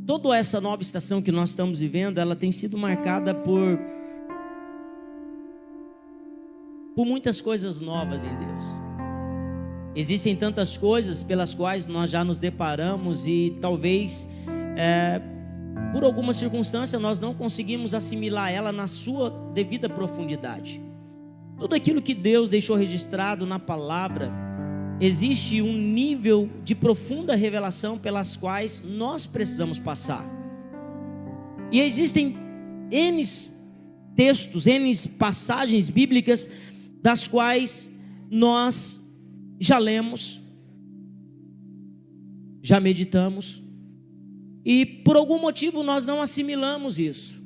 toda essa nova estação que nós estamos vivendo, ela tem sido marcada por muitas coisas novas em Deus. Existem tantas coisas pelas quais nós já nos deparamos e talvez por alguma circunstância nós não conseguimos assimilar ela na sua devida profundidade. Tudo aquilo que Deus deixou registrado na palavra, existe um nível de profunda revelação pelas quais nós precisamos passar. E existem N textos, N passagens bíblicas das quais nós já lemos, já meditamos, e por algum motivo nós não assimilamos isso.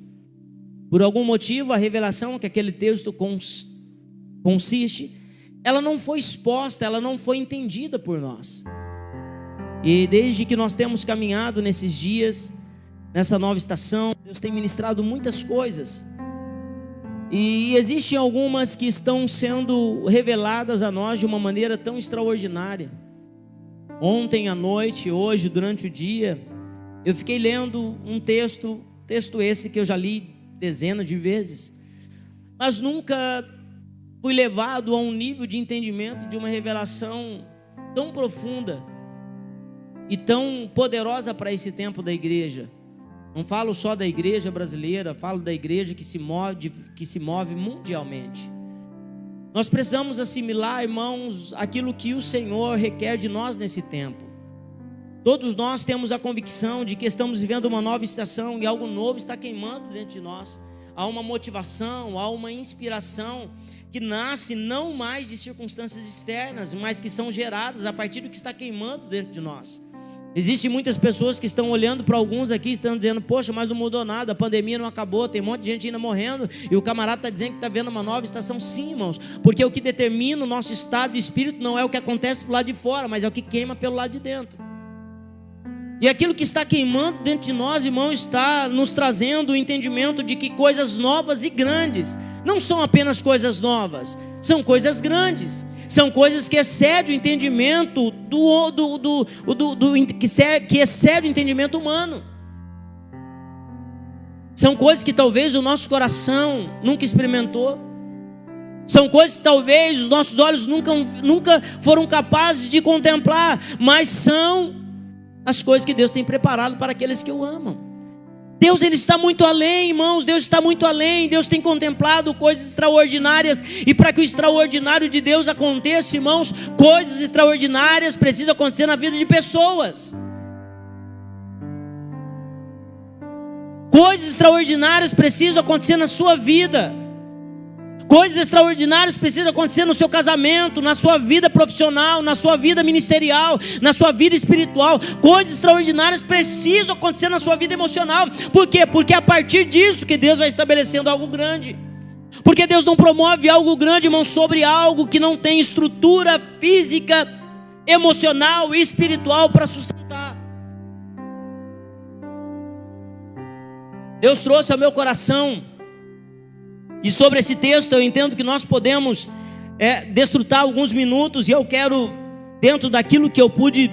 Por algum motivo a revelação que aquele texto consiste, ela não foi exposta, ela não foi entendida por nós. E desde que nós temos caminhado nesses dias, nessa nova estação, Deus tem ministrado muitas coisas. E existem algumas que estão sendo reveladas a nós de uma maneira tão extraordinária. Ontem à noite, hoje, durante o dia, eu fiquei lendo um texto esse que eu já li dezenas de vezes, mas nunca fui levado a um nível de entendimento de uma revelação tão profunda e tão poderosa para esse tempo da igreja. Não falo só da igreja brasileira, falo da igreja que se move mundialmente. Nós precisamos assimilar, irmãos, aquilo que o Senhor requer de nós nesse tempo. Todos nós temos a convicção de que estamos vivendo uma nova estação e algo novo está queimando dentro de nós. Há uma motivação, há uma inspiração que nasce não mais de circunstâncias externas, mas que são geradas a partir do que está queimando dentro de nós. Existem muitas pessoas que estão olhando para alguns aqui e estão dizendo: poxa, mas não mudou nada, a pandemia não acabou, tem um monte de gente ainda morrendo, e o camarada está dizendo que está vendo uma nova estação. Sim, irmãos, porque o que determina o nosso estado de espírito não é o que acontece do lado de fora, mas é o que queima pelo lado de dentro. E aquilo que está queimando dentro de nós, irmão, está nos trazendo o entendimento de que coisas novas e grandes não são apenas coisas novas, são coisas grandes. São coisas que excedem o entendimento que excede o entendimento humano. São coisas que talvez o nosso coração nunca experimentou. São coisas que talvez os nossos olhos nunca foram capazes de contemplar, mas são as coisas que Deus tem preparado para aqueles que o amam. Deus, Ele está muito além, irmãos. Deus está muito além. Deus tem contemplado coisas extraordinárias. E para que o extraordinário de Deus aconteça, irmãos, coisas extraordinárias precisam acontecer na vida de pessoas. Coisas extraordinárias precisam acontecer na sua vida. Coisas extraordinárias precisam acontecer no seu casamento, na sua vida profissional, na sua vida ministerial, na sua vida espiritual. Coisas extraordinárias precisam acontecer na sua vida emocional. Por quê? Porque é a partir disso que Deus vai estabelecendo algo grande. Porque Deus não promove algo grande, irmão, sobre algo que não tem estrutura física, emocional e espiritual para sustentar. Deus trouxe ao meu coração. E sobre esse texto eu entendo que nós podemos desfrutar alguns minutos. E eu quero, dentro daquilo que eu pude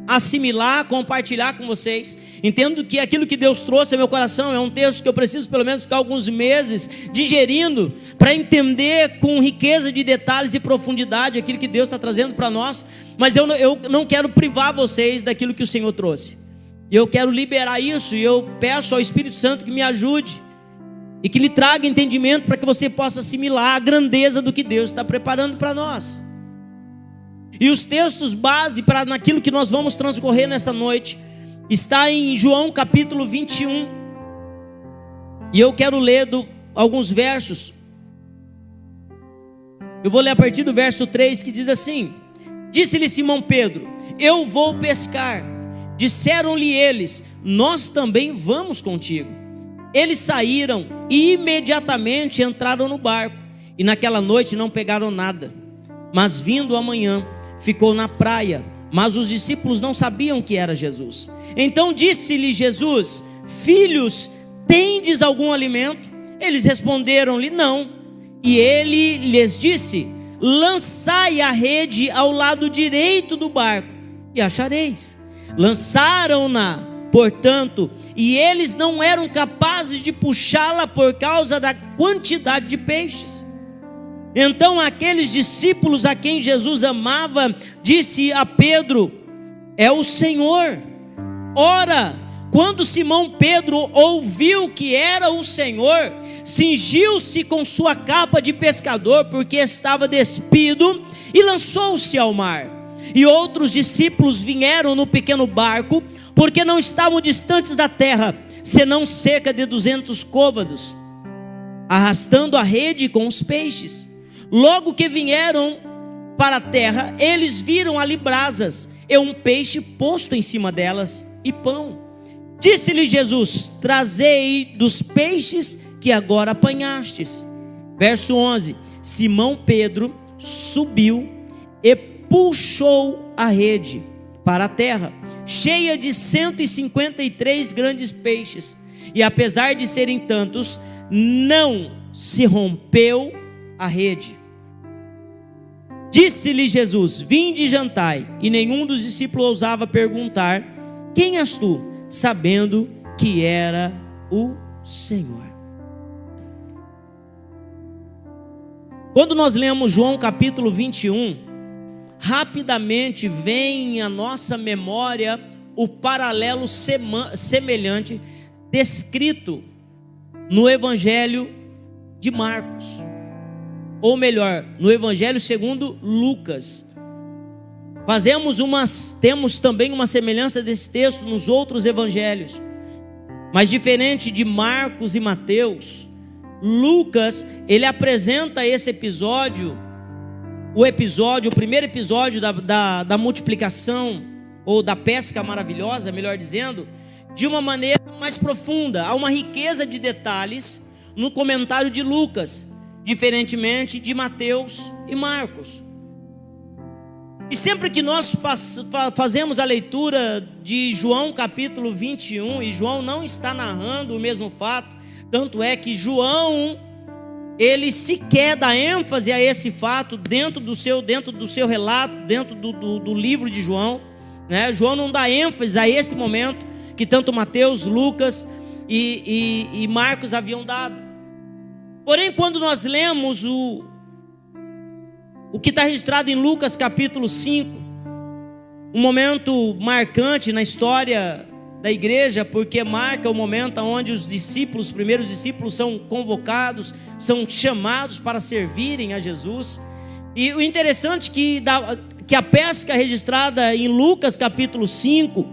assimilar, compartilhar com vocês. Entendo que aquilo que Deus trouxe ao meu coração é um texto que eu preciso pelo menos ficar alguns meses digerindo, para entender com riqueza de detalhes e profundidade aquilo que Deus está trazendo para nós. Mas eu não quero privar vocês daquilo que o Senhor trouxe. E eu quero liberar isso, e eu peço ao Espírito Santo que me ajude e que lhe traga entendimento para que você possa assimilar a grandeza do que Deus está preparando para nós. E os textos base para naquilo que nós vamos transcorrer nesta noite está em João capítulo 21. E eu quero ler alguns versos. Eu vou ler a partir do verso 3, que diz assim: Disse-lhe Simão Pedro: Eu vou pescar. Disseram-lhe eles: Nós também vamos contigo. Eles saíram e imediatamente entraram no barco, e naquela noite não pegaram nada. Mas vindo amanhã, ficou na praia, mas os discípulos não sabiam que era Jesus. Então disse-lhe Jesus: Filhos, tendes algum alimento? Eles responderam-lhe: Não. E ele lhes disse: Lançai a rede ao lado direito do barco, e achareis. Lançaram-na, portanto, e eles não eram capazes de puxá-la por causa da quantidade de peixes. Então aqueles discípulos a quem Jesus amava, disse a Pedro: é o Senhor. Ora, quando Simão Pedro ouviu que era o Senhor, cingiu-se com sua capa de pescador, porque estava despido, e lançou-se ao mar. E outros discípulos vieram no pequeno barco, porque não estavam distantes da terra, senão cerca de 200 côvados, arrastando a rede com os peixes. Logo que vieram para a terra, eles viram ali brasas e um peixe posto em cima delas, e pão. Disse-lhe Jesus: trazei dos peixes que agora apanhastes. Verso 11: Simão Pedro subiu e puxou a rede para a terra, cheia de 153 grandes peixes, e apesar de serem tantos, não se rompeu a rede. Disse-lhe Jesus: vinde e jantai. E nenhum dos discípulos ousava perguntar: quem és tu? Sabendo que era o Senhor. Quando nós lemos João capítulo 21, rapidamente vem à nossa memória o paralelo semelhante descrito no Evangelho de Marcos, ou melhor, no Evangelho segundo Lucas. Temos também uma semelhança desse texto nos outros evangelhos, mas diferente de Marcos e Mateus, Lucas, ele apresenta esse episódio, o primeiro episódio da multiplicação, ou da pesca maravilhosa, melhor dizendo, de uma maneira mais profunda. Há uma riqueza de detalhes no comentário de Lucas, diferentemente de Mateus e Marcos. E sempre que nós fazemos a leitura de João capítulo 21, e João não está narrando o mesmo fato, tanto é que João, ele sequer dá ênfase a esse fato dentro do seu relato, dentro do livro de João, né? João não dá ênfase a esse momento que tanto Mateus, Lucas e Marcos haviam dado. Porém, quando nós lemos o que está registrado em Lucas capítulo 5, um momento marcante na história da igreja, porque marca o momento onde os primeiros discípulos são convocados, são chamados para servirem a Jesus. E o interessante que a pesca registrada em Lucas capítulo 5,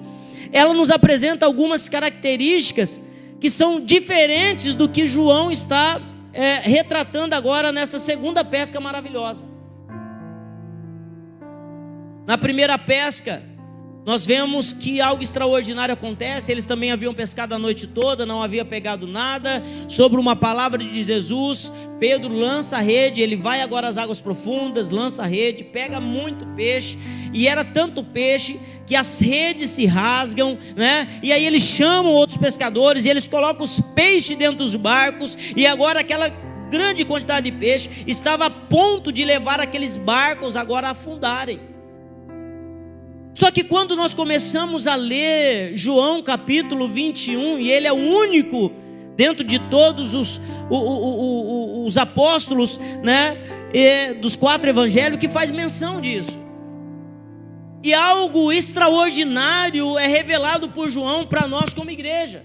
ela nos apresenta algumas características que são diferentes do que João está retratando agora nessa segunda pesca maravilhosa. Na primeira pesca, nós vemos que algo extraordinário acontece. Eles também haviam pescado a noite toda, não havia pegado nada. Sobre uma palavra de Jesus, Pedro lança a rede, ele vai agora às águas profundas, lança a rede, pega muito peixe, e era tanto peixe que as redes se rasgam, né? E aí eles chamam outros pescadores, e eles colocam os peixes dentro dos barcos, e agora aquela grande quantidade de peixe estava a ponto de levar aqueles barcos agora a afundarem. Só que quando nós começamos a ler João capítulo 21, e ele é o único dentro de todos os apóstolos, né, dos 4 evangelhos, que faz menção disso. E algo extraordinário é revelado por João para nós como igreja.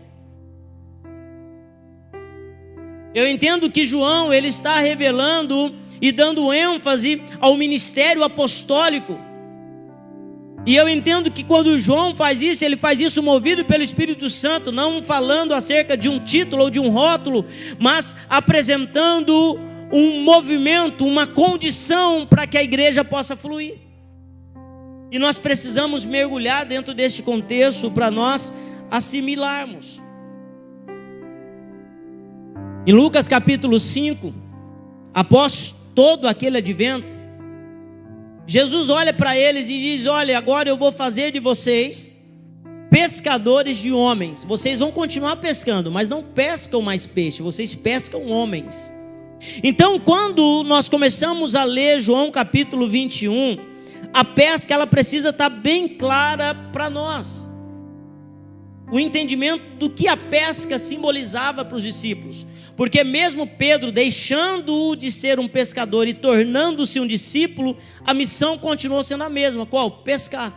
Eu entendo que João, ele está revelando e dando ênfase ao ministério apostólico. E eu entendo que quando João faz isso, ele faz isso movido pelo Espírito Santo, não falando acerca de um título ou de um rótulo, mas apresentando um movimento, uma condição para que a igreja possa fluir. E nós precisamos mergulhar dentro deste contexto para nós assimilarmos. Em Lucas capítulo 5, após todo aquele advento, Jesus olha para eles e diz: olha, agora eu vou fazer de vocês pescadores de homens. Vocês vão continuar pescando, mas não pescam mais peixe, vocês pescam homens. Então, quando nós começamos a ler João capítulo 21, a pesca, ela precisa estar bem clara para nós. o entendimento do que a pesca simbolizava para os discípulos. Porque mesmo Pedro deixando de ser um pescador e tornando-se um discípulo, a missão continuou sendo a mesma. Qual? Pescar.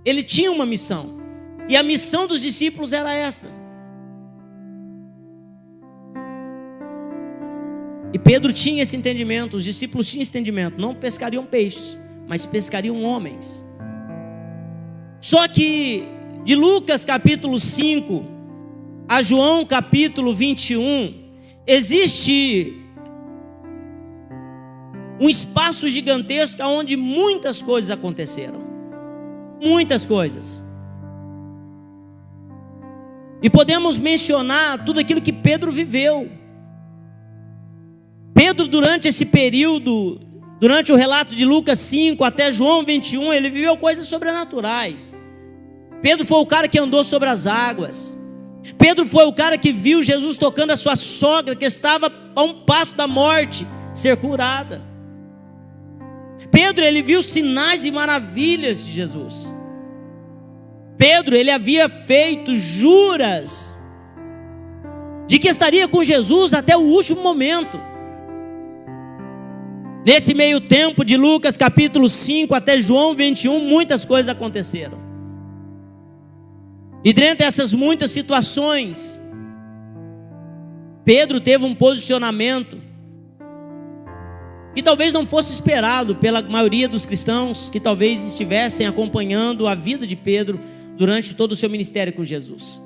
Ele tinha uma missão. E a missão dos discípulos era essa. E Pedro tinha esse entendimento, os discípulos tinham esse entendimento. Não pescariam peixes, mas pescariam homens. Só que de Lucas capítulo 5 a João capítulo 21, existe um espaço gigantesco onde muitas coisas aconteceram. Muitas coisas. E podemos mencionar tudo aquilo que Pedro viveu. Pedro, durante esse período, durante o relato de Lucas 5 até João 21, ele viveu coisas sobrenaturais. Pedro foi o cara que andou sobre as águas. Pedro foi o cara que viu Jesus tocando a sua sogra, que estava a um passo da morte, ser curada. Pedro, ele viu sinais e maravilhas de Jesus. Pedro, ele havia feito juras de que estaria com Jesus até o último momento. Nesse meio tempo de Lucas capítulo 5 até João 21, muitas coisas aconteceram. E dentre essas muitas situações, Pedro teve um posicionamento que talvez não fosse esperado pela maioria dos cristãos que talvez estivessem acompanhando a vida de Pedro durante todo o seu ministério com Jesus.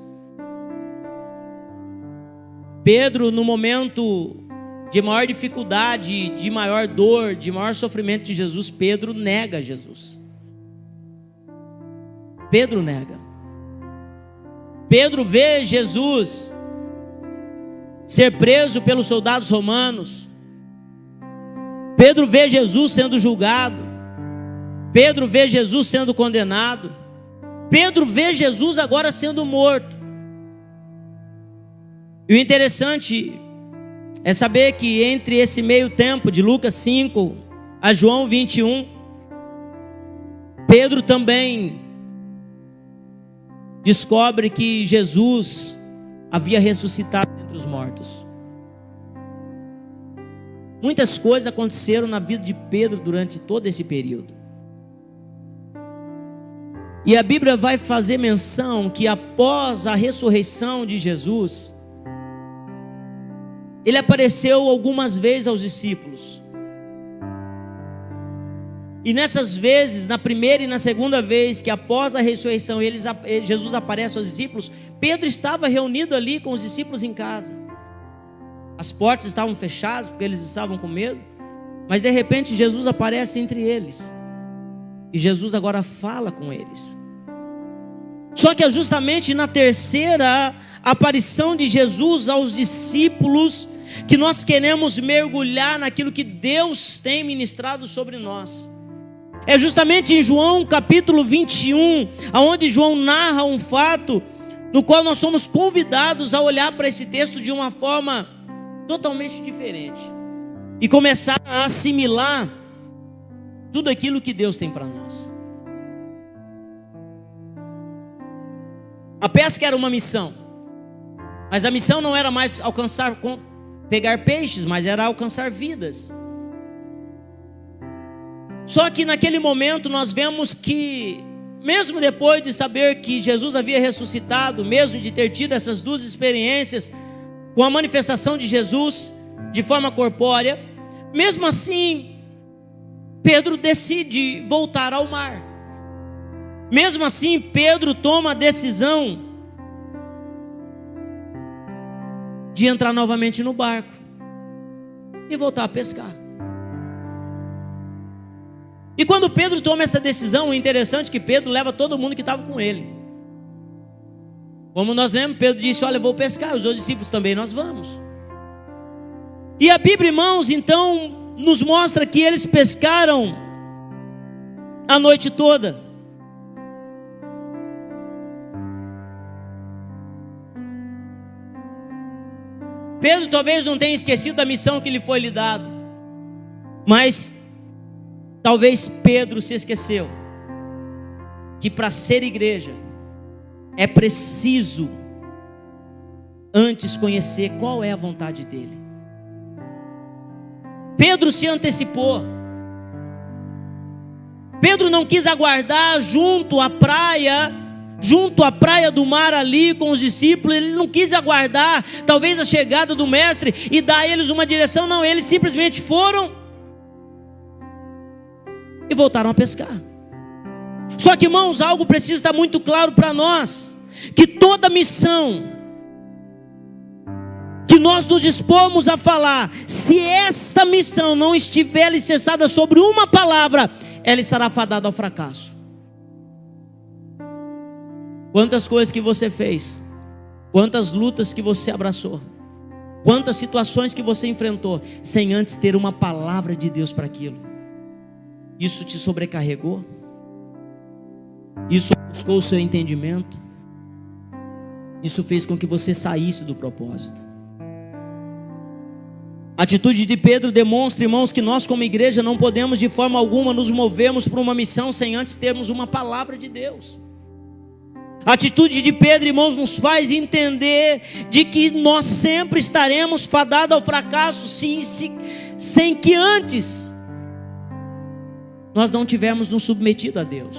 Pedro, no momento de maior dificuldade, de maior dor, de maior sofrimento de Jesus, Pedro nega Jesus. Pedro nega. Pedro vê Jesus ser preso pelos soldados romanos. Pedro vê Jesus sendo julgado. Pedro vê Jesus sendo condenado. Pedro vê Jesus agora sendo morto. E o interessante é saber que entre esse meio tempo de Lucas 5 a João 21, Pedro também descobre que Jesus havia ressuscitado entre os mortos. Muitas coisas aconteceram na vida de Pedro durante todo esse período. E a Bíblia vai fazer menção que após a ressurreição de Jesus, ele apareceu algumas vezes aos discípulos. E nessas vezes, na primeira e na segunda vez que após a ressurreição Jesus aparece aos discípulos, Pedro estava reunido ali com os discípulos em casa. As portas estavam fechadas porque eles estavam com medo, mas de repente Jesus aparece entre eles. E Jesus agora fala com eles. Só que é justamente na terceira aparição de Jesus aos discípulos que nós queremos mergulhar naquilo que Deus tem ministrado sobre nós. É justamente em João capítulo 21, onde João narra um fato no qual nós somos convidados a olhar para esse texto de uma forma totalmente diferente e começar a assimilar tudo aquilo que Deus tem para nós. A pesca era uma missão, mas a missão não era mais pegar peixes, mas era alcançar vidas. Só que naquele momento nós vemos que, mesmo depois de saber que Jesus havia ressuscitado, mesmo de ter tido essas duas experiências com a manifestação de Jesus de forma corpórea, mesmo assim, Pedro decide voltar ao mar. Mesmo assim, Pedro toma a decisão de entrar novamente no barco e voltar a pescar. E quando Pedro toma essa decisão, é interessante que Pedro leva todo mundo que estava com ele. Como nós lemos, Pedro disse: olha, eu vou pescar, os outros discípulos também, nós vamos. E a Bíblia, irmãos, então nos mostra que eles pescaram a noite toda. Pedro talvez não tenha esquecido da missão que lhe foi lhe dada, mas talvez Pedro se esqueceu que para ser igreja é preciso antes conhecer qual é a vontade dele. Pedro se antecipou. Pedro não quis aguardar junto à praia do mar ali com os discípulos. Ele não quis aguardar talvez a chegada do mestre e dar a eles uma direção. Não, eles simplesmente foram e voltaram a pescar. Só que, irmãos, algo precisa estar muito claro para nós: que toda missão que nós nos dispomos a falar, se esta missão não estiver alicerçada sobre uma palavra, ela estará fadada ao fracasso. Quantas coisas que você fez, quantas lutas que você abraçou, quantas situações que você enfrentou, sem antes ter uma palavra de Deus para aquilo. Isso te sobrecarregou? Isso buscou o seu entendimento? Isso fez com que você saísse do propósito? A atitude de Pedro demonstra, irmãos, que nós como igreja não podemos de forma alguma nos movermos para uma missão sem antes termos uma palavra de Deus. A atitude de Pedro, irmãos, nos faz entender de que nós sempre estaremos fadados ao fracasso sem que antes nós não tivermos nos submetido a Deus.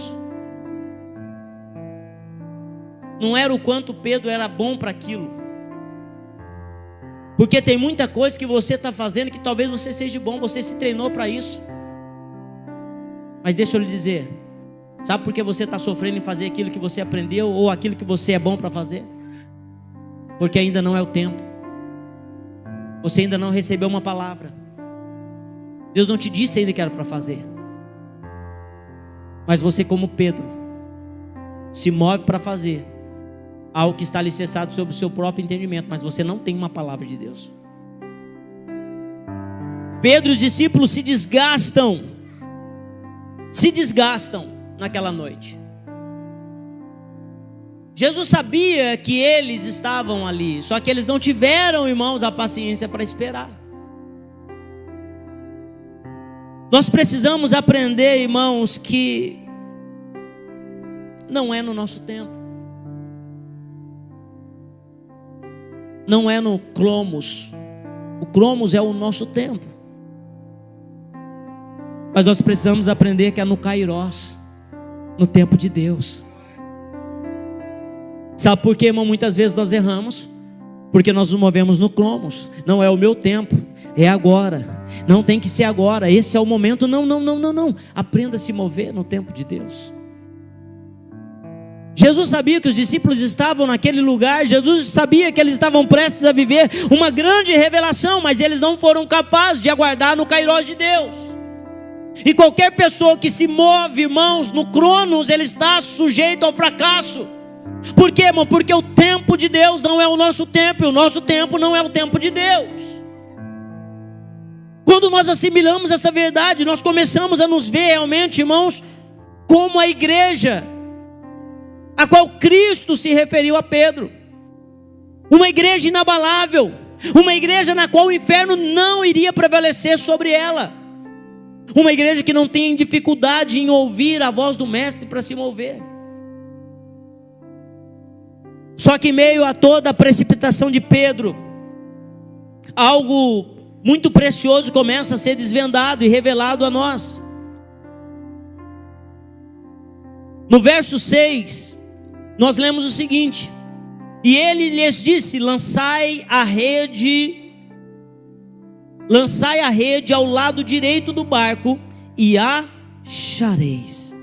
Não era o quanto Pedro era bom para aquilo, porque tem muita coisa que você está fazendo que talvez você seja bom, você se treinou para isso. Mas deixa eu lhe dizer, sabe por que você está sofrendo em fazer aquilo que você aprendeu ou aquilo que você é bom para fazer? Porque ainda não é o tempo. Você ainda não recebeu uma palavra. Deus não te disse ainda que era para fazer. Mas você, como Pedro, se move para fazer algo que está alicerçado sobre o seu próprio entendimento, mas você não tem uma palavra de Deus. Pedro e os discípulos se desgastam naquela noite. Jesus sabia que eles estavam ali, só que eles não tiveram, irmãos, a paciência para esperar. Nós precisamos aprender, irmãos, que não é no nosso tempo. Não é no Cromos. O Cromos é o nosso tempo. Mas nós precisamos aprender que é no Kairos, no tempo de Deus. Sabe por quê, irmão? Muitas vezes nós erramos porque nós nos movemos no Cromos. Não é o meu tempo, é agora. Não tem que ser agora, esse é o momento. Não. Aprenda a se mover no tempo de Deus. Jesus sabia que os discípulos estavam naquele lugar. Jesus sabia que eles estavam prestes a viver uma grande revelação, mas eles não foram capazes de aguardar no Kairos de Deus. E qualquer pessoa que se move, irmãos, no Cronos, ele está sujeito ao fracasso. Por quê, irmão? Porque o tempo de Deus não é o nosso tempo, e o nosso tempo não é o tempo de Deus. Quando nós assimilamos essa verdade, nós começamos a nos ver realmente, irmãos, como a igreja a qual Cristo se referiu a Pedro. Uma igreja inabalável, uma igreja na qual o inferno não iria prevalecer sobre ela. Uma igreja que não tem dificuldade em ouvir a voz do mestre para se mover. Só que em meio a toda a precipitação de Pedro, algo muito precioso começa a ser desvendado e revelado a nós. No verso 6, nós lemos o seguinte: e ele lhes disse: lançai a rede ao lado direito do barco e achareis.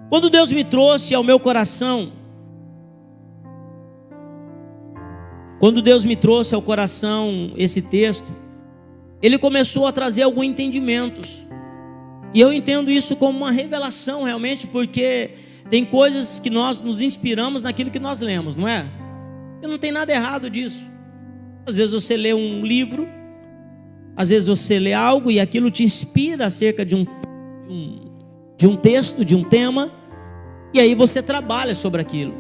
Quando Deus me trouxe ao meu coração, esse texto, Ele começou a trazer alguns entendimentos. E eu entendo isso como uma revelação realmente, porque tem coisas que nós nos inspiramos naquilo que nós lemos, não é? E não tem nada errado disso. Às vezes você lê um livro, às vezes você lê algo e aquilo te inspira acerca de um texto, de um tema, e aí você trabalha sobre aquilo.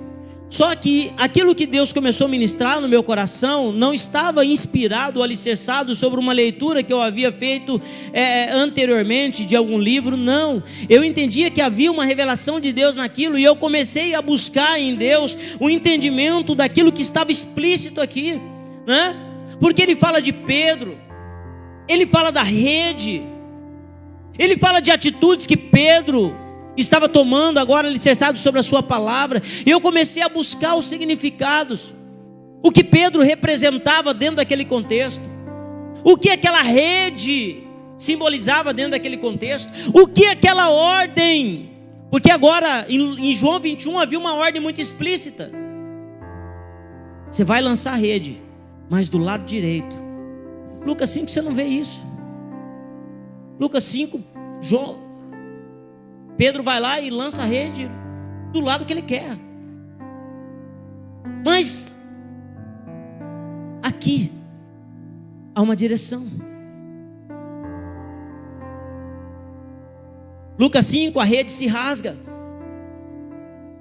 Só que aquilo que Deus começou a ministrar no meu coração não estava inspirado ou alicerçado sobre uma leitura que eu havia feito anteriormente de algum livro, não. Eu entendia que havia uma revelação de Deus naquilo, e eu comecei a buscar em Deus o entendimento daquilo que estava explícito aqui, né? Porque ele fala de Pedro, ele fala da rede, ele fala de atitudes que Pedro estava tomando agora alicerçado sobre a sua palavra. E eu comecei a buscar os significados, o que Pedro representava dentro daquele contexto, o que aquela rede simbolizava dentro daquele contexto, o que aquela ordem, porque agora em João 21 havia uma ordem muito explícita: você vai lançar a rede, mas do lado direito. Lucas 5 você não vê isso. Lucas 5, Pedro vai lá e lança a rede do lado que ele quer. Mas aqui há uma direção. Lucas 5, a rede se rasga,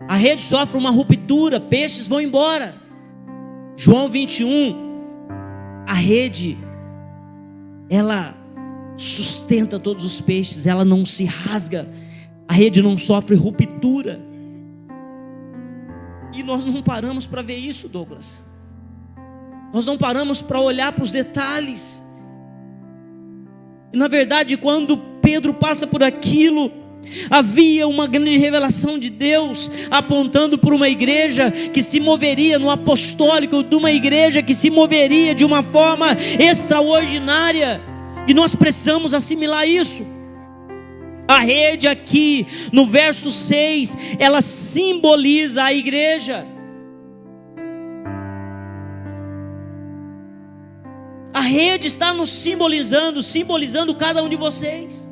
a rede sofre uma ruptura, peixes vão embora. João 21, a rede, ela sustenta todos os peixes, ela não se rasga, a rede não sofre ruptura. E nós não paramos para ver isso, Douglas. Nós não paramos para olhar para os detalhes. E na verdade, quando Pedro passa por aquilo, havia uma grande revelação de Deus, apontando por uma igreja que se moveria no apostólico, de uma igreja que se moveria de uma forma extraordinária. E nós precisamos assimilar isso. A rede aqui, no verso 6, ela simboliza a igreja. A rede está nos simbolizando cada um de vocês.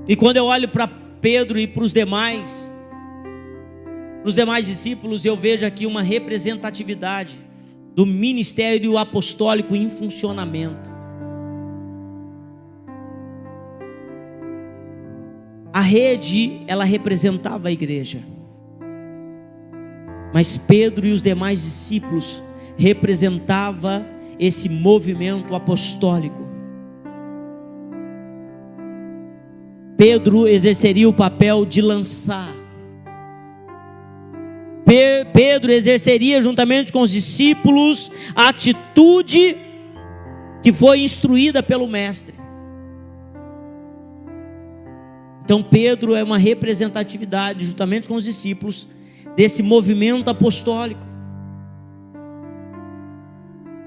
E quando eu olho para Pedro e para os demais discípulos, eu vejo aqui uma representatividade do ministério apostólico em funcionamento. A rede, ela representava a igreja, mas Pedro e os demais discípulos representavam esse movimento apostólico. Pedro exerceria o papel de lançar. Pedro exerceria juntamente com os discípulos a atitude que foi instruída pelo mestre. Então Pedro é uma representatividade, juntamente com os discípulos, desse movimento apostólico.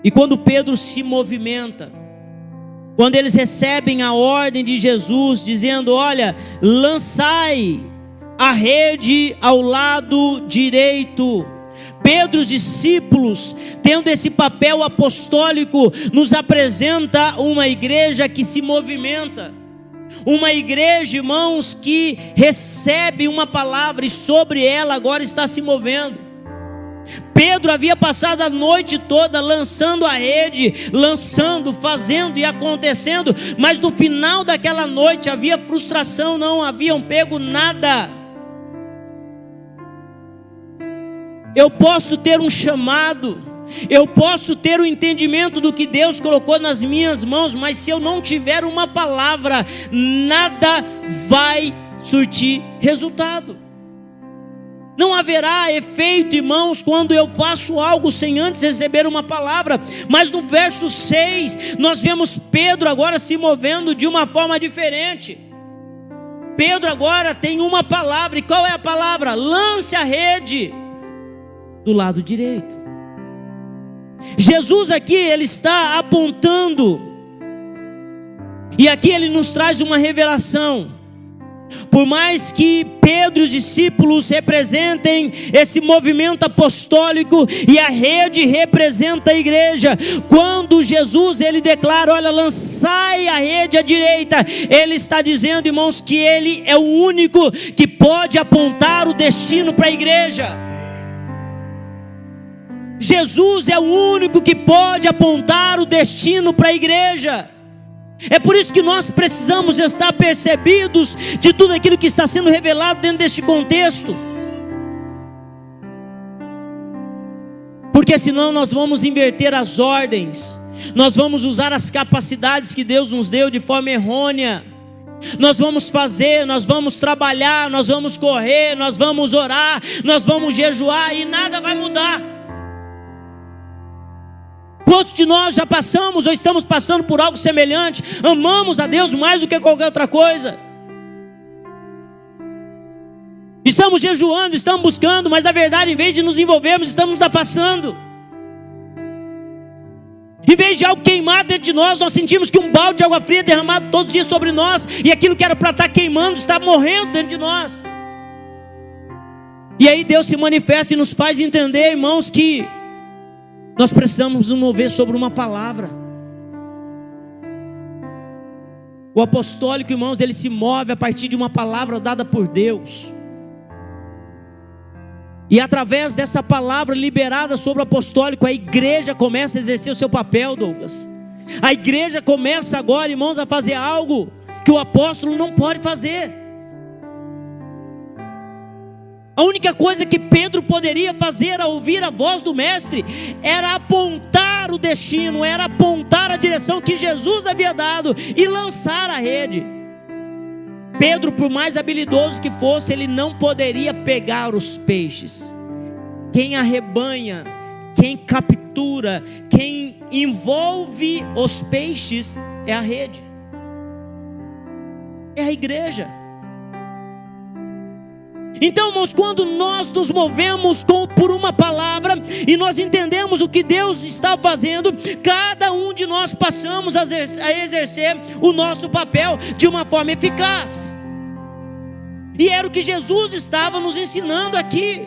E quando Pedro se movimenta, quando eles recebem a ordem de Jesus, dizendo: olha, lançai a rede ao lado direito. Pedro e os discípulos, tendo esse papel apostólico, nos apresenta uma igreja que se movimenta. Uma igreja, irmãos, que recebe uma palavra e sobre ela agora está se movendo. Pedro havia passado a noite toda lançando a rede, fazendo e acontecendo, mas no final daquela noite havia frustração, não haviam pego nada. Eu posso ter um chamado, eu posso ter o entendimento do que Deus colocou nas minhas mãos, mas se eu não tiver uma palavra, nada vai surtir resultado. Não haverá efeito, irmãos, quando eu faço algo sem antes receber uma palavra. Mas no verso 6, nós vemos Pedro agora se movendo de uma forma diferente. Pedro agora tem uma palavra, e qual é a palavra? Lance a rede do lado direito. Jesus aqui, ele está apontando, e aqui ele nos traz uma revelação. Por mais que Pedro e os discípulos representem esse movimento apostólico e a rede representa a igreja, quando Jesus ele declara: olha, lançai a rede à direita, ele está dizendo, irmãos, que ele é o único que pode apontar o destino para a igreja. Jesus é o único que pode apontar o destino para a igreja. É por isso que nós precisamos estar percebidos de tudo aquilo que está sendo revelado dentro deste contexto. Porque senão nós vamos inverter as ordens, nós vamos usar as capacidades que Deus nos deu de forma errônea. Nós vamos fazer, nós vamos trabalhar, nós vamos correr, nós vamos orar, nós vamos jejuar e nada vai mudar. Quantos de nós já passamos ou estamos passando por algo semelhante? Amamos a Deus mais do que qualquer outra coisa. Estamos jejuando, estamos buscando, mas na verdade, em vez de nos envolvermos, estamos nos afastando. Em vez de algo queimar dentro de nós, nós sentimos que um balde de água fria é derramado todos os dias sobre nós, e aquilo que era para estar queimando está morrendo dentro de nós. E aí Deus se manifesta e nos faz entender, irmãos, que nós precisamos nos mover sobre uma palavra. O apostólico, irmãos, ele se move a partir de uma palavra dada por Deus. E através dessa palavra liberada sobre o apostólico, a igreja começa a exercer o seu papel, Douglas. A igreja começa agora, irmãos, a fazer algo que o apóstolo não pode fazer. A única coisa que Pedro poderia fazer ao ouvir a voz do mestre era apontar o destino, era apontar a direção que Jesus havia dado e lançar a rede. Pedro, por mais habilidoso que fosse, ele não poderia pegar os peixes. Quem arrebanha, quem captura, quem envolve os peixes é a rede, é a igreja. Então, irmãos, quando nós nos movemos por uma palavra e nós entendemos o que Deus está fazendo, cada um de nós passamos a exercer o nosso papel de uma forma eficaz. E era o que Jesus estava nos ensinando aqui.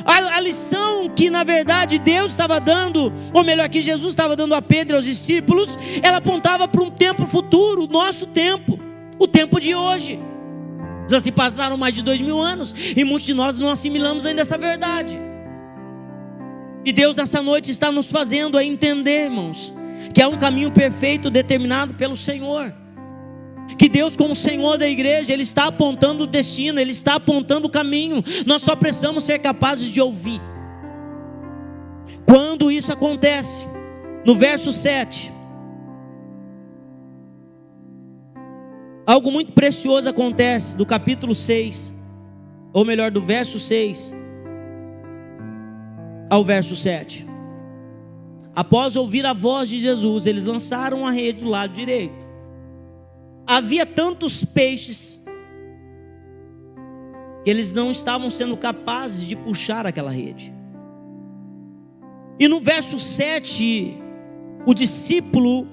A lição que na verdade Deus estava dando, ou melhor, que Jesus estava dando a Pedro e aos discípulos, ela apontava para um tempo futuro, o nosso tempo, o tempo de hoje. Já se passaram mais de 2000 anos e muitos de nós não assimilamos ainda essa verdade. E Deus nessa noite está nos fazendo a entender, irmãos, que é um caminho perfeito determinado pelo Senhor. Que Deus, como Senhor da igreja, Ele está apontando o destino, Ele está apontando o caminho. Nós só precisamos ser capazes de ouvir. Quando isso acontece, no verso 7, algo muito precioso acontece do capítulo 6, ou melhor, do verso 6 ao verso 7. Após ouvir a voz de Jesus, eles lançaram a rede do lado direito. Havia tantos peixes que eles não estavam sendo capazes de puxar aquela rede. E no verso 7, o discípulo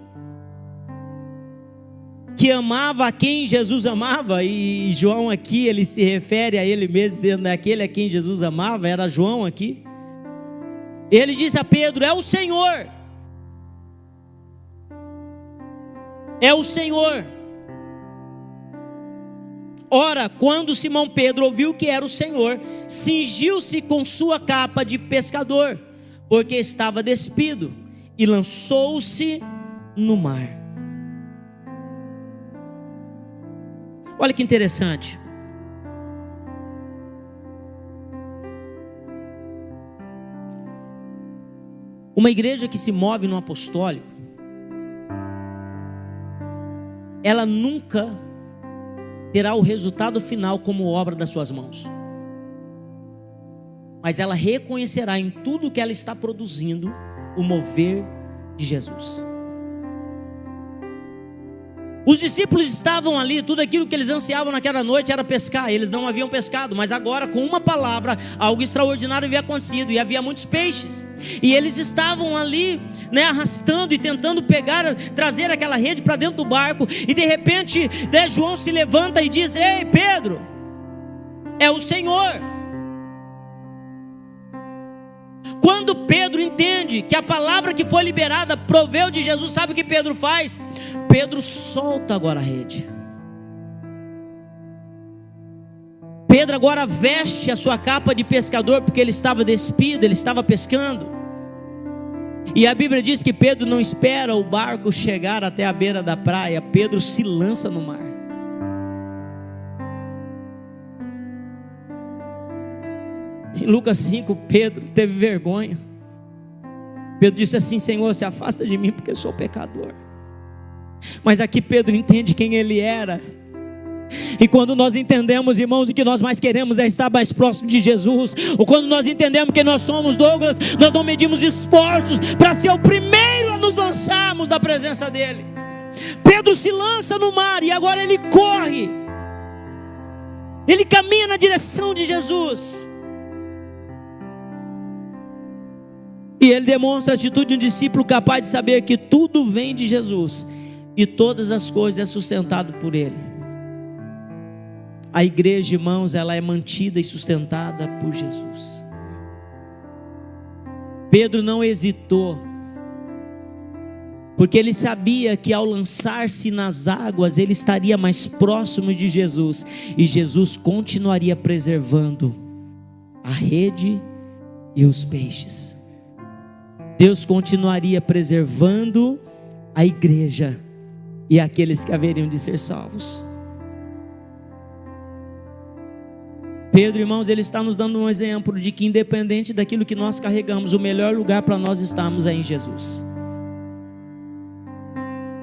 que amava a quem Jesus amava, e João aqui ele se refere a ele mesmo, dizendo aquele a quem Jesus amava, era João aqui. Ele diz a Pedro: é o Senhor, é o Senhor. Ora, quando Simão Pedro ouviu que era o Senhor, cingiu-se com sua capa de pescador, porque estava despido, e lançou-se no mar. Olha que interessante. Uma igreja que se move no apostólico, ela nunca terá o resultado final como obra das suas mãos, mas ela reconhecerá em tudo que ela está produzindo o mover de Jesus. Os discípulos estavam ali, tudo aquilo que eles ansiavam naquela noite era pescar. Eles não haviam pescado, mas agora com uma palavra, algo extraordinário havia acontecido, e havia muitos peixes, e eles estavam ali, arrastando e tentando pegar, trazer aquela rede para dentro do barco, e de repente, João se levanta e diz: ei Pedro, é o Senhor. Quando Pedro entende que a palavra que foi liberada proveu de Jesus, sabe o que Pedro faz? Pedro solta agora a rede. Pedro agora veste a sua capa de pescador, porque ele estava despido, ele estava pescando. E a Bíblia diz que Pedro não espera o barco chegar até a beira da praia. Pedro se lança no mar. Em Lucas 5, Pedro teve vergonha. Pedro disse assim: Senhor, se afasta de mim, porque eu sou pecador. Mas aqui Pedro entende quem ele era. E quando nós entendemos, irmãos, o que nós mais queremos é estar mais próximo de Jesus. Ou quando nós entendemos que nós somos Douglas, nós não medimos esforços para ser o primeiro a nos lançarmos da presença dele. Pedro se lança no mar e agora ele corre. Ele caminha na direção de Jesus. E ele demonstra a atitude de um discípulo capaz de saber que tudo vem de Jesus e todas as coisas é sustentado por ele. A igreja, irmãos, ela é mantida e sustentada por Jesus. Pedro não hesitou, porque ele sabia que ao lançar-se nas águas, ele estaria mais próximo de Jesus, e Jesus continuaria preservando a rede e os peixes. Deus continuaria preservando a igreja e aqueles que haveriam de ser salvos. Pedro, irmãos, ele está nos dando um exemplo de que independente daquilo que nós carregamos, o melhor lugar para nós estarmos é em Jesus.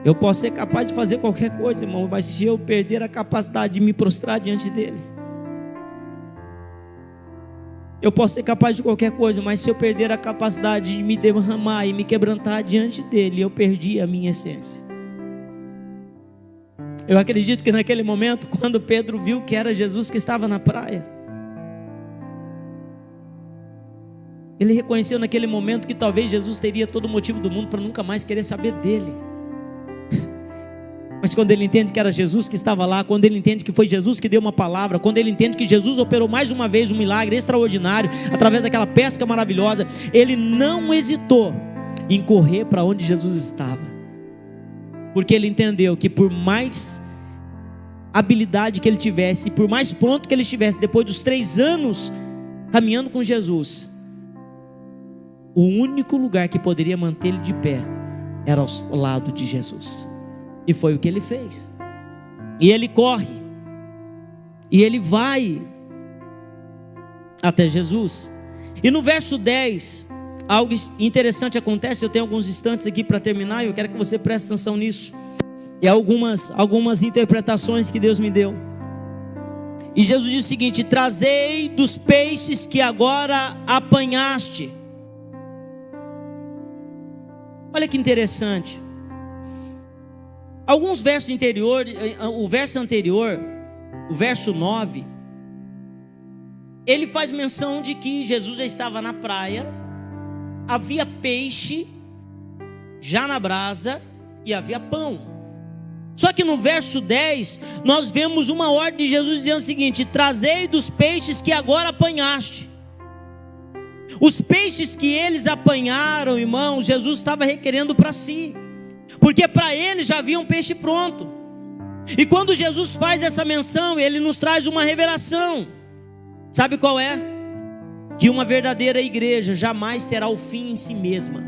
Eu posso ser capaz de fazer qualquer coisa, irmão, mas se eu perder a capacidade de me prostrar diante dele, eu posso ser capaz de qualquer coisa, mas se eu perder a capacidade de me derramar e me quebrantar diante dele, eu perdi a minha essência. Eu acredito que naquele momento, quando Pedro viu que era Jesus que estava na praia, ele reconheceu naquele momento que talvez Jesus teria todo o motivo do mundo para nunca mais querer saber dele. Mas quando ele entende que era Jesus que estava lá, quando ele entende que foi Jesus que deu uma palavra, quando ele entende que Jesus operou mais uma vez um milagre extraordinário, através daquela pesca maravilhosa, ele não hesitou em correr para onde Jesus estava. Porque ele entendeu que por mais habilidade que ele tivesse, por mais pronto que ele estivesse, depois dos 3 anos caminhando com Jesus, o único lugar que poderia mantê-lo de pé era ao lado de Jesus. E foi o que ele fez. E ele corre, e ele vai até Jesus. E no verso 10, algo interessante acontece. Eu tenho alguns instantes aqui para terminar, e eu quero que você preste atenção nisso. E algumas interpretações que Deus me deu. E Jesus diz o seguinte: trazei dos peixes que agora apanhaste. Olha que interessante. Alguns versos anteriores, o verso anterior, o verso 9, ele faz menção de que Jesus já estava na praia, havia peixe já na brasa e havia pão. Só que no verso 10, nós vemos uma ordem de Jesus dizendo o seguinte: trazei dos peixes que agora apanhaste. Os peixes que eles apanharam, irmãos, Jesus estava requerendo para si, porque para ele já havia um peixe pronto. E quando Jesus faz essa menção, ele nos traz uma revelação. Sabe qual é? Que uma verdadeira igreja jamais terá o fim em si mesma.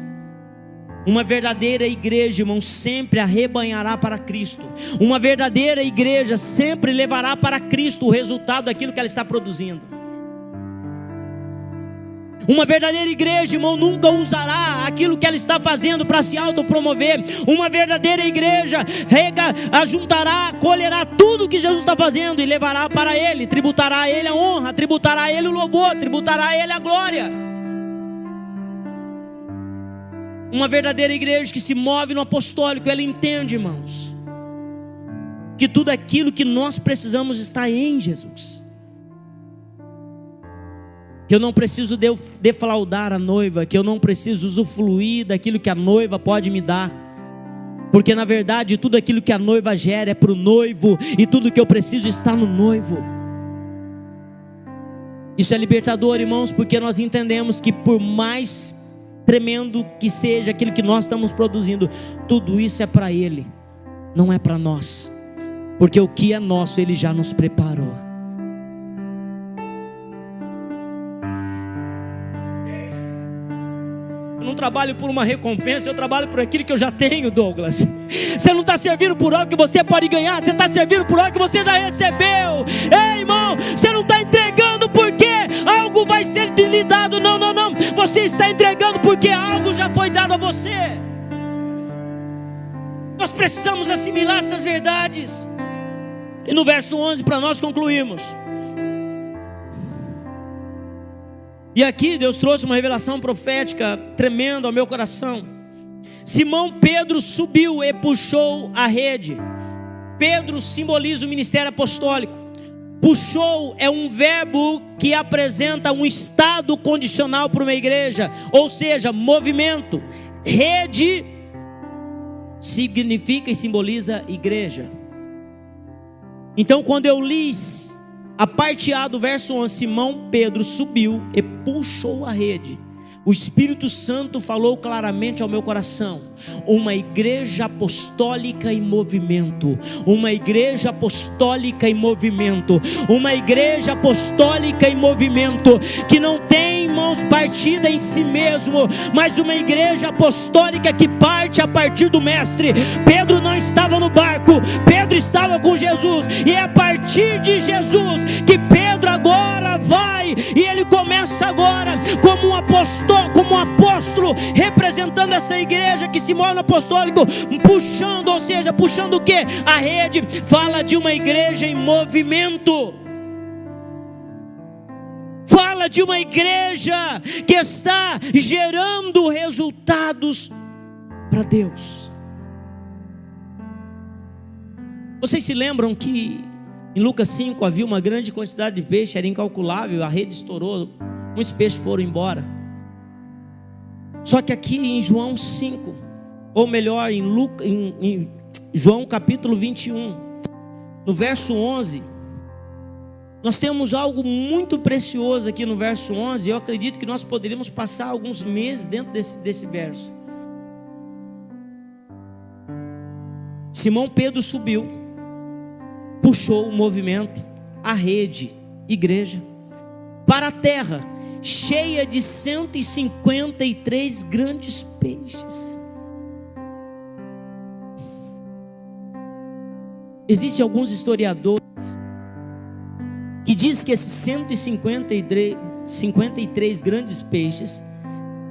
Uma verdadeira igreja, irmão, sempre arrebanhará para Cristo. Uma verdadeira igreja sempre levará para Cristo o resultado daquilo que ela está produzindo. Uma verdadeira igreja, irmão, nunca usará aquilo que ela está fazendo para se autopromover. Uma verdadeira igreja ajuntará, colherá tudo que Jesus está fazendo e levará para Ele, tributará a Ele a honra, tributará a Ele o louvor, tributará a Ele a glória. Uma verdadeira igreja que se move no apostólico, ela entende, irmãos, que tudo aquilo que nós precisamos está em Jesus. Que eu não preciso defraudar a noiva, que eu não preciso usufruir daquilo que a noiva pode me dar, porque na verdade tudo aquilo que a noiva gera é para o noivo, e tudo que eu preciso está no noivo. Isso é libertador, irmãos, porque nós entendemos que por mais tremendo que seja aquilo que nós estamos produzindo, tudo isso é para Ele, não é para nós, porque o que é nosso Ele já nos preparou. trabalho por uma recompensa, eu trabalho por aquilo que eu já tenho, Douglas. Você não está servindo por algo que você pode ganhar, você está servindo por algo que você já recebeu. Ei, irmão, você não está entregando porque algo vai ser lhe dado, não. Você está entregando porque algo já foi dado a você. Nós precisamos assimilar essas verdades. E no verso 11, para nós concluirmos, e aqui Deus trouxe uma revelação profética tremenda ao meu coração. Simão Pedro subiu e puxou a rede. Pedro simboliza o ministério apostólico. Puxou é um verbo que apresenta um estado condicional para uma igreja, ou seja, movimento. Rede significa e simboliza igreja. Então, quando eu li a parte A do verso 11, Simão Pedro subiu e puxou a rede, o Espírito Santo falou claramente ao meu coração: uma igreja apostólica em movimento, uma igreja apostólica em movimento, uma igreja apostólica em movimento, que não tem mãos partida em si mesmo, mas uma igreja apostólica que parte a partir do mestre. Pedro não estava no barco, Pedro estava com Jesus, e é a partir de Jesus que Pedro agora vai, e ele começa agora como um apóstolo, representando essa igreja que se move no apostólico, puxando, ou seja, puxando o que? A rede. Fala de uma igreja em movimento, fala de uma igreja que está gerando resultados para Deus. Vocês se lembram que em Lucas 5 havia uma grande quantidade de peixe, era incalculável, a rede estourou, muitos peixes foram embora. Só que aqui em João 5, ou melhor, em João capítulo 21, no verso 11, nós temos algo muito precioso aqui no verso 11. Eu acredito que nós poderíamos passar alguns meses dentro desse verso. Simão Pedro subiu, puxou o movimento, a rede, igreja, para a terra, cheia de 153 grandes peixes. Existem alguns historiadores que dizem que esses 153 grandes peixes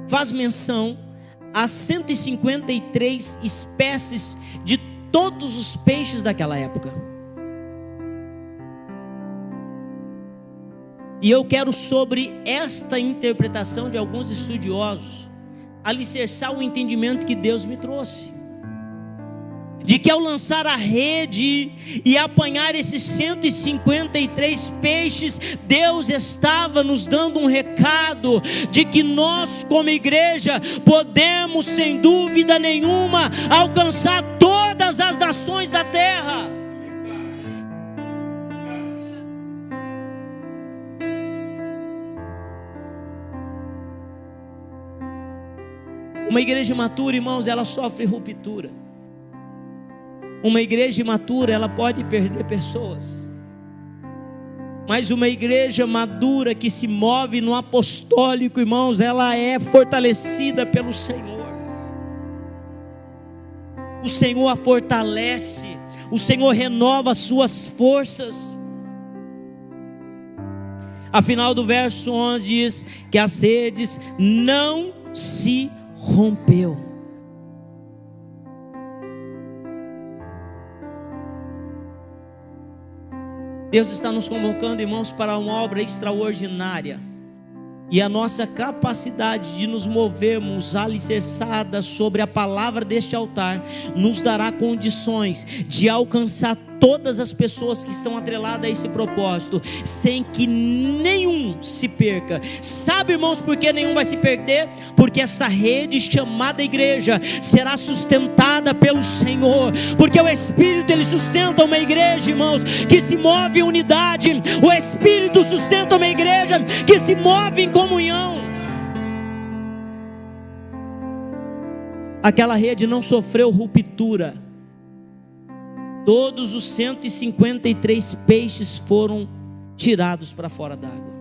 faz menção a 153 espécies de todos os peixes daquela época. E eu quero, sobre esta interpretação de alguns estudiosos, alicerçar o entendimento que Deus me trouxe, de que ao lançar a rede e apanhar esses 153 peixes, Deus estava nos dando um recado de que nós, como igreja, podemos sem dúvida nenhuma alcançar todas as nações da terra. Uma igreja imatura, irmãos, ela sofre ruptura. Uma igreja imatura, ela pode perder pessoas. Mas uma igreja madura que se move no apostólico, irmãos, ela é fortalecida pelo Senhor. O Senhor a fortalece, o Senhor renova as suas forças. Afinal do verso 11 diz que as redes não se rompeu. Deus está nos convocando, irmãos, para uma obra extraordinária. E a nossa capacidade de nos movermos alicerçada sobre a palavra deste altar nos dará condições de alcançar todas as pessoas que estão atreladas a esse propósito, sem que nenhum se perca. Sabe, irmãos, por que nenhum vai se perder? Porque essa rede chamada igreja será sustentada pelo Senhor, porque o Espírito, ele sustenta uma igreja, irmãos, que se move em unidade. O Espírito sustenta uma igreja que se move em comunhão. Aquela rede não sofreu ruptura. Todos os 153 peixes foram tirados para fora d'água.